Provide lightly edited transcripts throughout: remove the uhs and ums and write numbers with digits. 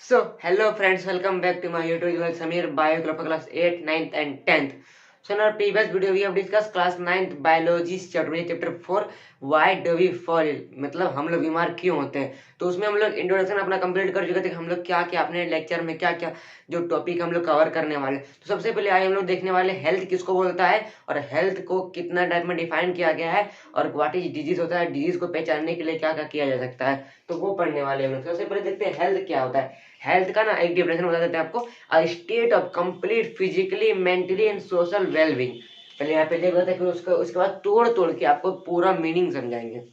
So, hello friends, welcome back to my YouTube channel Samir Biographer class 8, 9th and 10th. So, in our previous video, we have discussed class 9th biology chapter 4, why do we fall? मतलब हम लोग बीमार क्यों होते हैं। तो उसमें हम लोग इंट्रोडक्शन अपना कंप्लीट कर चुके थे, हम लोग क्या क्या अपने लेक्चर में क्या क्या जो टॉपिक हम लोग कवर करने वाले। तो सबसे पहले आज हम लोग देखने वाले हेल्थ किसको बोलता है और हेल्थ को कितना टाइप में डिफाइन किया गया है और व्हाट इज डिजीज होता है, डिजीज को पहचानने के लिए क्या क्या किया जा सकता है, तो वो पढ़ने वाले हम लोग। सबसे पहले देखते हैं हेल्थ क्या होता है। हेल्थ का ना एक डिफिनेशन बता देते हैं आपको, a state of complete physically mentally and social wellbeing. पहले यहाँ पे देख लेते हैं, फिर उसके बाद तोड़ तोड़ के आपको पूरा मीनिंग समझाएंगे।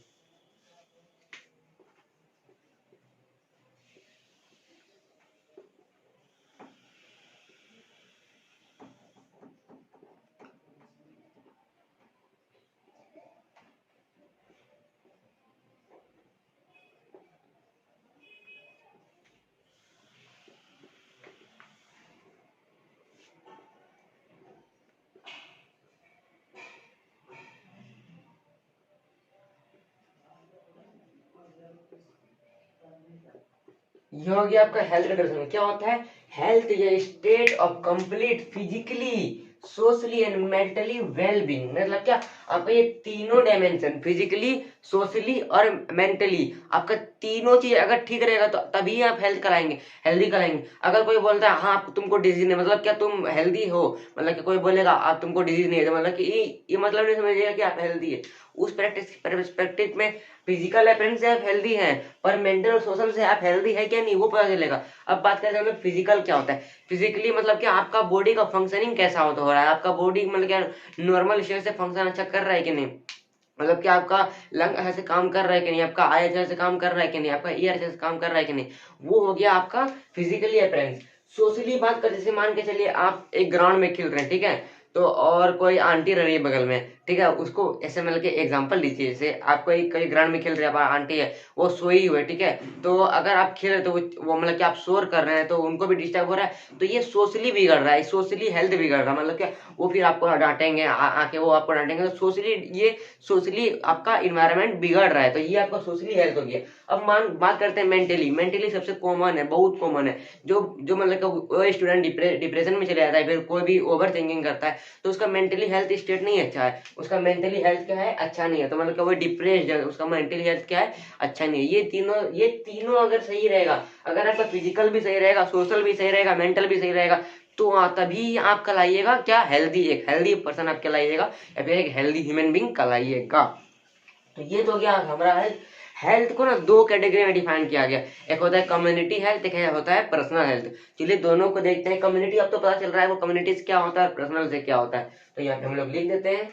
ये हो गया आपका हेल्थ का डेफिनेशन। क्या होता है हेल्थ? ये state of complete physically socially and mentally wellbeing. मतलब क्या आपका ये तीनों डायमेंशन फिजिकली सोशली और मेंटली आपका तीनों चीज अगर ठीक रहेगा तो तभी आप हेल्थ कराएंगे, हेल्दी कराएंगे। अगर कोई बोलता है हाँ तुमको डिजीज नहीं, मतलब क्या तुम हेल्दी हो, मतलब कि कोई बोलेगा आप तुमको डिजीज नहीं है तो मतलब कि ये मतलब नहीं समझिएगा कि आप हेल्दी है। उस प्रैक्टिस में फिजिकल अपीयरेंस से आप हेल्दी हैं पर मेंटल और सोशल से आप हेल्दी है क्या नहीं वो पता चलेगा। अब बात करते हैं फिजिकल क्या होता है। फिजिकली मतलब क्या आपका बॉडी का फंक्शनिंग कैसा होता हो रहा है, आपका बॉडी मतलब क्या नॉर्मल शेप से फंक्शन अच्छा कर रहा है कि नहीं, मतलब कि आपका लंग अच्छे से काम कर रहा है कि नहीं, आपका आई अच्छे से काम कर रहा है कि नहीं, आपका ईयर अच्छे से काम कर रहा है कि नहीं, वो हो गया आपका फिजिकली अपीयरेंस। सोशली बात कर, जैसे मान के चलिए आप एक ग्राउंड में खेल रहे हैं, ठीक है, तो और कोई आंटी रह रही है बगल में, ठीक है, उसको ऐसे मतलब कि एग्जांपल लीजिए, जैसे आप कोई ग्राउंड में खेल रहे हैं, आप आंटी है वो सोई हुई है, ठीक है, तो अगर आप खेल रहे तो वो मतलब कि आप शोर कर रहे हैं तो उनको भी डिस्टर्ब हो रहा है, तो ये सोशली बिगड़ रहा है, सोशली हेल्थ बिगड़ रहा है। मतलब क्या वो फिर आपको डांटेंगे, आके वो आपको डांटेंगे, तो सोशली ये सोशली आपका इन्वायरमेंट बिगड़ रहा है, तो ये आपका सोशली हेल्थ हो गया। अब मान बात करते हैं मेंटली। मेंटली सबसे कॉमन है, बहुत कॉमन है। जो जो मतलब वो स्टूडेंट डिप्रेशन में चले जाता है, फिर कोई भी ओवर थिंकिंग करता है तो उसका मेंटली हेल्थ स्टेट नहीं अच्छा है, उसका मेंटली हेल्थ क्या है अच्छा नहीं है, तो मतलब वो डिप्रेस्ड है, उसका मेंटली हेल्थ क्या है अच्छा नहीं है। ये तीनों अगर सही रहेगा, अगर आपका फिजिकल भी सही रहेगा, सोशल भी सही रहेगा, मेंटल भी सही रहेगा, तो तभी आप कहलाइएगा क्या हेल्दी, एक हेल्दी पर्सन आप कहलाइएगा या फिर एक हेल्दी ह्यूमन बींग कहलाइएगा। तो ये तो गया हमारा हेल्थ। हेल्थ को ना दो कैटेगरी में डिफाइन किया गया, एक होता है कम्युनिटी हेल्थ, एक होता है पर्सनल हेल्थ। चलिए दोनों को देखते हैं। कम्युनिटी अब तो पता चल रहा है वो कम्युनिटी से क्या होता है, पर्सनल से क्या होता है, तो यहाँ पे हम लोग लिख देते हैं।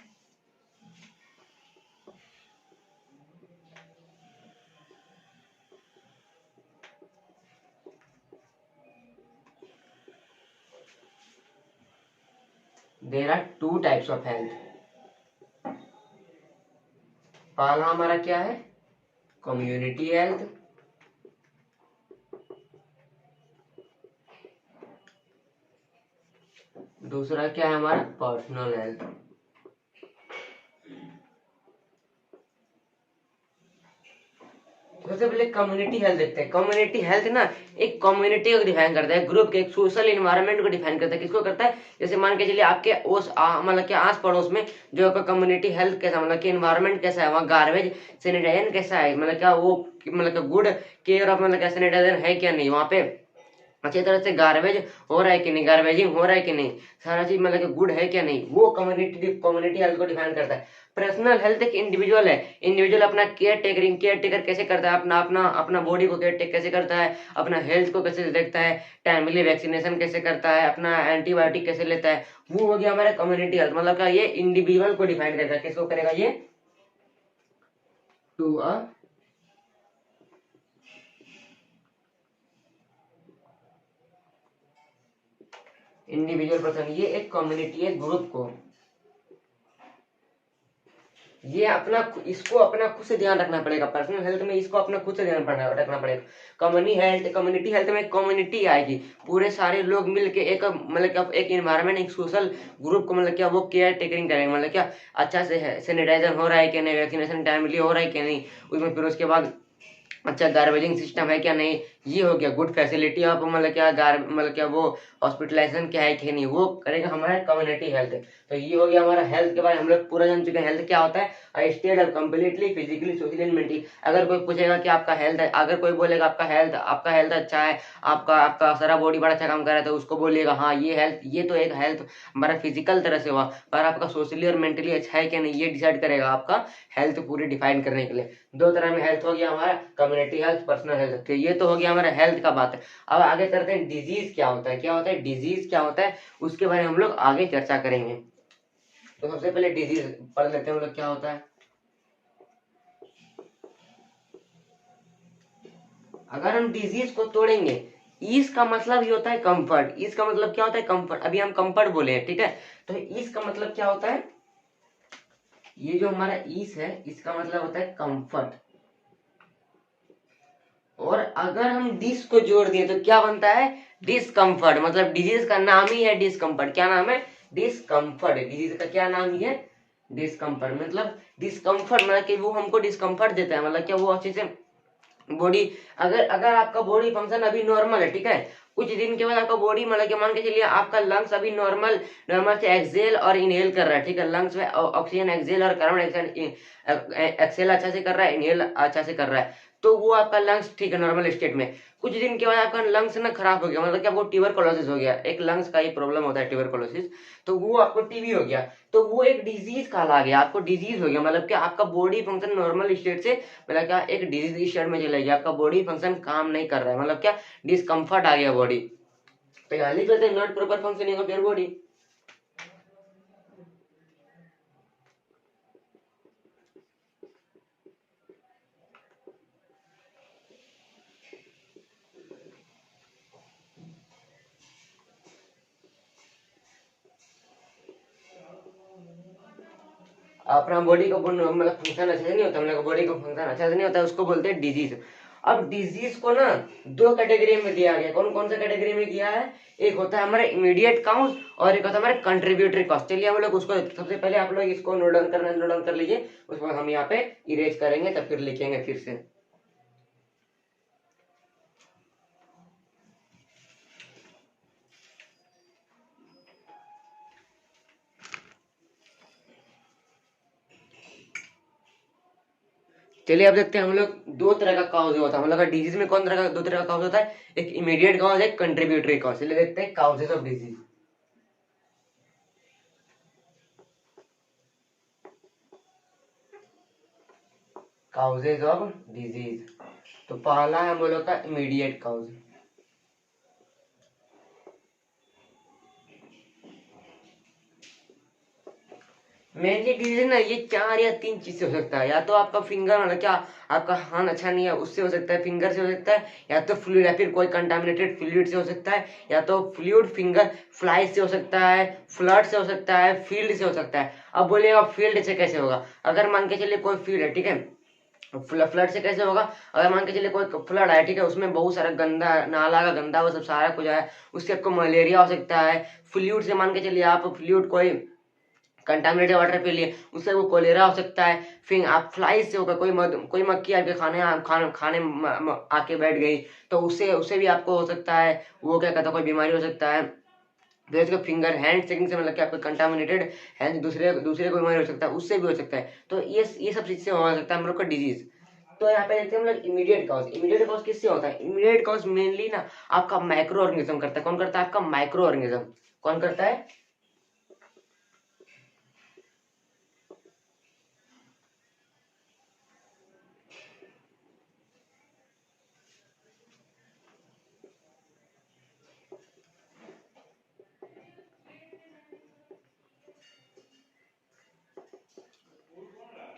There are two types of health. पहला हमारा क्या है कम्युनिटी हेल्थ, दूसरा क्या है हमारा पर्सनल हेल्थ। सबसे पहले कम्युनिटी हेल्थ देखते हैं। कम्युनिटी हेल्थ ना एक कम्युनिटी को डिफाइन करता है, ग्रुप के एक सोशल इन्वायरमेंट को डिफाइन करता है। किसको करता है? जैसे मान के चलिए आपके उस मतलब कि आस पड़ोस में जो आपका कम्युनिटी हेल्थ कैसा, मतलब कि इन्वायरमेंट कैसा है, वहाँ गार्बेज सैनिटाइजर कैसा है, मतलब क्या वो मतलब गुड केयर ऑफ मतलब क्या सैनिटाइजर है क्या नहीं, वहाँ पे अच्छी तरह से गार्बेज हो रहा है कि नहीं, गार्बेजिंग हो रहा है कि नहीं, सारा चीज मतलब कि गुड है क्या नहीं, वो कम्युनिटी हेल्थ को डिफाइन करता है। पर्सनल हेल्थ एक इंडिविजुअल है, इंडिविजुअल अपना केयर टेकर कैसे करता है, अपना अपना अपना बॉडी को केयर टेक कैसे करता है, अपना हेल्थ को कैसे देखता है, टाइमली वैक्सीनेशन कैसे करता है, अपना एंटीबायोटिक कैसे लेता है, वो हो गया हमारा कम्युनिटी हेल्थ। मतलब क्या ये इंडिविजुअल को डिफाइन करेगा, किसको करेगा ये, टू अ इंडिविजुअल पर्सन, ये एक कम्युनिटी है ग्रुप को, ये अपना इसको अपना खुद से ध्यान रखना पड़ेगा। पर्सनल हेल्थ में इसको अपना खुद से ध्यान रखना पड़ेगा। कम्युनिटी हेल्थ में कम्युनिटी आएगी, पूरे सारे लोग मिलके एक मतलब क्या एक इन्वायरमेंट एक सोशल ग्रुप को मतलब क्या वो केयर टेकिंग करेंगे, मतलब क्या अच्छा से सैनिटाइजर हो रहा है कि नहीं, वैक्सीनेशन टाइमली हो रहा है कि नहीं, उसमें फिर उसके बाद अच्छा गार्बेजिंग सिस्टम है क्या नहीं, ये हो गया गुड फैसिलिटी ऑफ मतलब क्या मतलब क्या वो हॉस्पिटलाइजेशन क्या है कि नहीं, वो करेगा हमारा कम्युनिटी हेल्थ। तो ये हो गया हमारा हेल्थ के बारे में हम लोग पूरा जान चुके हैं। हेल्थ क्या होता है, state of completely physically socially and mentally. अगर कोई पूछेगा कि आपका हेल्थ है, अगर कोई बोलेगा आपका हेल्थ अच्छा है, आपका आपका सारा बॉडी बड़ा अच्छा काम कर रहा है, तो उसको बोलिएगा हाँ ये हेल्थ, ये तो एक हेल्थ हमारा फिजिकल तरह से हुआ, पर आपका सोशली और मेंटली अच्छा है कि नहीं ये डिसाइड करेगा आपका हेल्थ पूरी डिफाइन करने के लिए। दो तरह में हेल्थ हो गया हमारा, कम्युनिटी हेल्थ, पर्सनल हेल्थ। तो ये तो हो गया हमारा हेल्थ का बात है। अब आगे करते हैं डिजीज क्या होता है, क्या होता है डिजीज क्या होता है, उसके बारे में हम लोग आगे चर्चा करेंगे। तो सबसे पहले डिजीज पढ़ लेते हैं हम लोग क्या होता है। अगर हम डिजीज को तोड़ेंगे, ईज का मतलब ही होता है कंफर्ट। ईज का मतलब क्या होता है, कंफर्ट। अभी हम कंफर्ट बोले हैं, ठीक है, तो ईज का मतलब क्या होता है, ये जो हमारा ईज है इसका मतलब होता है कंफर्ट। और अगर हम डिस को जोड़ दिए तो क्या बनता है, डिस्कम्फर्ट। मतलब डिजीज का नाम ही है डिस्कम्फर्ट। क्या नाम है, डिस्कम्फर्ट। डिजीज का क्या नाम ही है, डिस्कम्फर्ट। मतलब डिस्कम्फर्ट मतलब कि वो हमको डिस्कम्फर्ट देता है, मतलब क्या वो अच्छे से बॉडी, अगर अगर आपका बॉडी फंक्शन अभी नॉर्मल है, ठीक है, कुछ दिन के बाद आपका बॉडी मतलब कि मान के चलिए आपका लंग्स अभी नॉर्मल नॉर्मल से एक्सेल और इनहेल कर रहा है, ठीक है, लंग्स में ऑक्सीजन एक्सेल और कार्बन एक्सेल अच्छा से कर रहा है, इनहेल अच्छा से कर रहा है, तो वो आपका लंग्स ठीक है नॉर्मल स्टेट में। कुछ दिन के बाद आपका लंग्स ना खराब हो गया, मतलब कि आपको ट्यूबरकुलोसिस हो गया, एक लंग्स का ही प्रॉब्लम होता है ट्यूबरकुलोसिस, तो वो आपको टीबी हो गया, तो वो एक डिजीज कहला गया, आपको डिजीज हो गया, मतलब कि आपका बॉडी फंक्शन नॉर्मल स्टेट से मतलब क्या एक डिजीज स्टेट में चला गया, आपका बॉडी फंक्शन काम नहीं कर रहा है, मतलब क्या डिस्कम्फर्ट आ गया बॉडी। तो यहाँ लिख लेते हैं not proper functioning of your body. अपना बॉडी का मतलब फंक्शन अच्छे से नहीं होता, मतलब बॉडी का फंक्शन अच्छा से नहीं होता, उसको बोलते हैं डिजीज। अब डिजीज को ना दो कैटेगरी में दिया गया, कौन कौन सा कैटेगरी में किया है, एक होता है हमारा इमीडिएट काउज और एक होता है हमारा कंट्रीब्यूटरी कॉज। चलिए हम लोग उसको सबसे पहले आप लोग इसको नोट डाउन करना, नोट डाउन कर लीजिए, उसके बाद हम यहाँ पे इरेज करेंगे तब फिर लिखेंगे फिर से। चलिए अब देखते हैं हम लोग दो तरह का काउज होता है, मतलब डिजीज में कौन तरह का, दो तरह का काउज होता है, एक इमीडिएट काउज एक कंट्रीब्यूटरी काउज। चलिए देखते हैं causes of disease. Causes of disease, तो पहला है हम लोग का इमीडिएट काउज। मेनली डिजीज ना ये चार या तीन चीज से हो सकता है, या तो आपका फिंगर मतलब क्या आपका हाथ अच्छा नहीं है उससे हो सकता है, फिंगर से हो सकता है, या तो फ्लूइड या फिर कोई कंटामिनेटेड फ्लूइड से हो सकता है, या तो फ्लूइड फिंगर फ्लाई से हो सकता है, फ्लड से हो सकता है, फील्ड से हो सकता है। अब बोलिएगा फील्ड से कैसे होगा, अगर मान के चलिए कोई फील्ड है, ठीक है, फ्लड से कैसे होगा, अगर मान के चलिए कोई फ्लड आया, ठीक है, उसमें बहुत सारा गंदा नाला का गंदा वो सब सारा कुछ आया, उससे आपको मलेरिया हो सकता है। फ्लूइड से मान के चलिए आप फ्लूइड कोई कंटामिनेटेड वाटर पी लिए, उससे वो कोलेरा हो सकता है। फिर आप फ्लाई से होगा, कोई मक्खी आपके खाने आके बैठ गई, तो उससे उससे भी आपको हो सकता है वो क्या कहता है कोई बीमारी हो सकता है। फिर उसका फिंगर हैंड सेकिंग से मतलब कि आपका कंटामिनेटेड हैंड दूसरे दूसरे को बीमारी हो सकता है, उससे भी हो सकता है। तो ये सब चीज से हो सकता है हम लोग का डिजीज। तो यहाँ पे देखते हैं हम लोग इमीडिएट कॉज। इमीडिएट कॉज किससे होता है, इमीडिएट कॉज मेनली ना आपका माइक्रो ऑर्गेनिज्म करता है। कौन करता है, आपका माइक्रो ऑर्गेनिज्म। कौन करता है,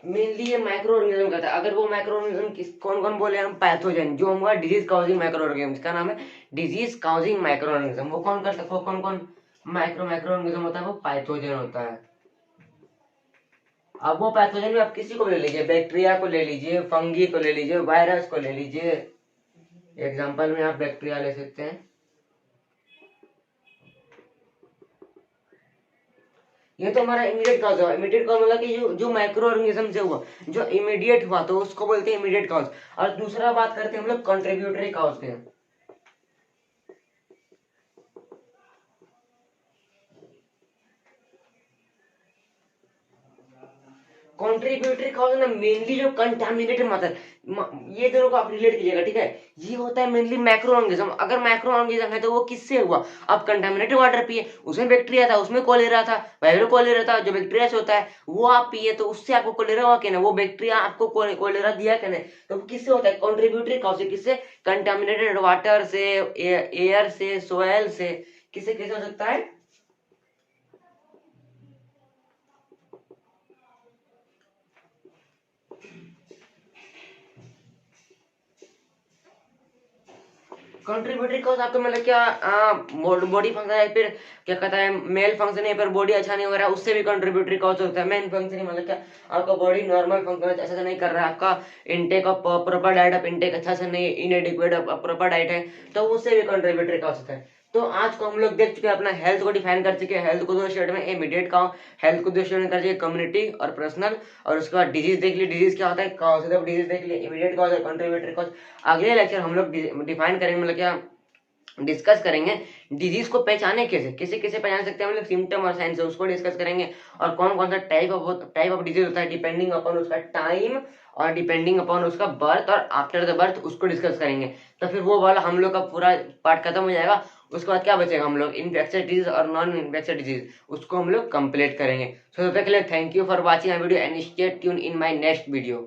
मेनली ये माइक्रो ऑर्गेनिज्म का था। अगर वो माइक्रो ऑर्गेनिज्म किस कौन कौन बोले हम, पैथोजन, जो हमारा डिजीज काउजिंग माइक्रो ऑर्गेनिज्म, इसका नाम है डिजीज काउजिंग माइक्रो ऑर्गेनिज्म। वो कौन कर सकता है, कौन कौन माइक्रो माइक्रो ऑर्गेनिज्म होता है, वो पैथोजन होता है। अब वो पैथोजन में आप किसी को भी ले लीजिए, बैक्टीरिया को ले लीजिए, फंगी को ले लीजिए, वायरस को ले लीजिए। एग्जाम्पल में आप बैक्टीरिया ले सकते हैं। ये तो हमारा इमीडिएट कॉज हुआ। इमीडिएट कॉज मतलब कि जो माइक्रो ऑर्गेनिज्म से हुआ, जो इमीडिएट हुआ, तो उसको बोलते हैं इमीडिएट कॉज। और दूसरा बात करते हैं हम लोग कंट्रीब्यूटरी कॉज के। कॉन्ट्रीब्यूटरी कॉज ना मेनली जो कंटामिनेटेड मदर, ये दोनों को आप रिलेट कीजिएगा, ठीक है। ये होता है मेनली मैक्रो ऑर्गेनिज्म। अगर मैक्रो ऑर्गेनिज्म है तो वो किससे हुआ, आप कंटामिनेटेड वाटर पिए, उसमें बैक्टीरिया था, उसमें कोलेरा था, वायरो कोलेरा था, जो बैक्टीरिया से होता है वो आप पिए तो उससे आपको कोलेरा हुआ क्या ना, वो बैक्टीरिया आपको कोलेरा दिया क्या नहीं, तो वो किससे होता है, कॉन्ट्रीब्यूटरी कॉज से। किससे, कंटामिनेटेड वाटर से, एयर से, सोयल से, किससे कैसे हो सकता है। कंट्रीब्यूटरी कॉज आपको मतलब क्या, बॉडी फंक्शन है, फिर क्या कहता है मेल फंक्शन है, पर बॉडी अच्छा नहीं हो रहा है, उससे भी कंट्रीब्यूटरी कॉज होता है। मेन फंक्शन मतलब क्या, आपका बॉडी नॉर्मल फंक्शन अच्छा से नहीं कर रहा है, आपका intake of proper diet of intake अच्छा से नहीं, इनएडिक्वेट प्रॉपर डाइट है, तो उससे भी कंट्रीब्यूटरी कॉज होता है। तो आज को हम लोग देख चुके हैं, अपना हेल्थ को डिफाइन कर चुके हैं। हेल्थ को दो स्टेट में, इमीडिएट का हेल्थ को दो स्टेट में कर चुके, कम्युनिटी और पर्सनल, और उसके बाद डिजीज देख ली, डिजीज क्या होता है, कॉज ऑफ डिजीज देख लिया, इमीडिएट कॉज और कंट्रीब्यूटरी कॉज। अगले लेक्चर हम लोग डिफाइन करेंगे, मतलब क्या डिस्कस करेंगे डिजीज को पहचाने कैसे, किसे किसे पहचान सकते हैं, मतलब सिम्टम और साइंस है उसको डिस्कस करेंगे, और कौन कौन सा टाइप ऑफ डिजीज होता है डिपेंडिंग अपॉन उसका टाइम और डिपेंडिंग अपॉन उसका बर्थ, और आफ्टर द बर्थ उसको डिस्कस करेंगे। तो फिर वो वाला हम लोग का पूरा पार्ट खत्म हो जाएगा। उसके बाद क्या बचेगा, हम लोग इन्फेक्शियस डिजीज और नॉन इन्फेक्शियस डिजीज उसको हम लोग कंप्लीट करेंगे। सो तब तक के लिए thank you for watching my video and stay tune in my next video.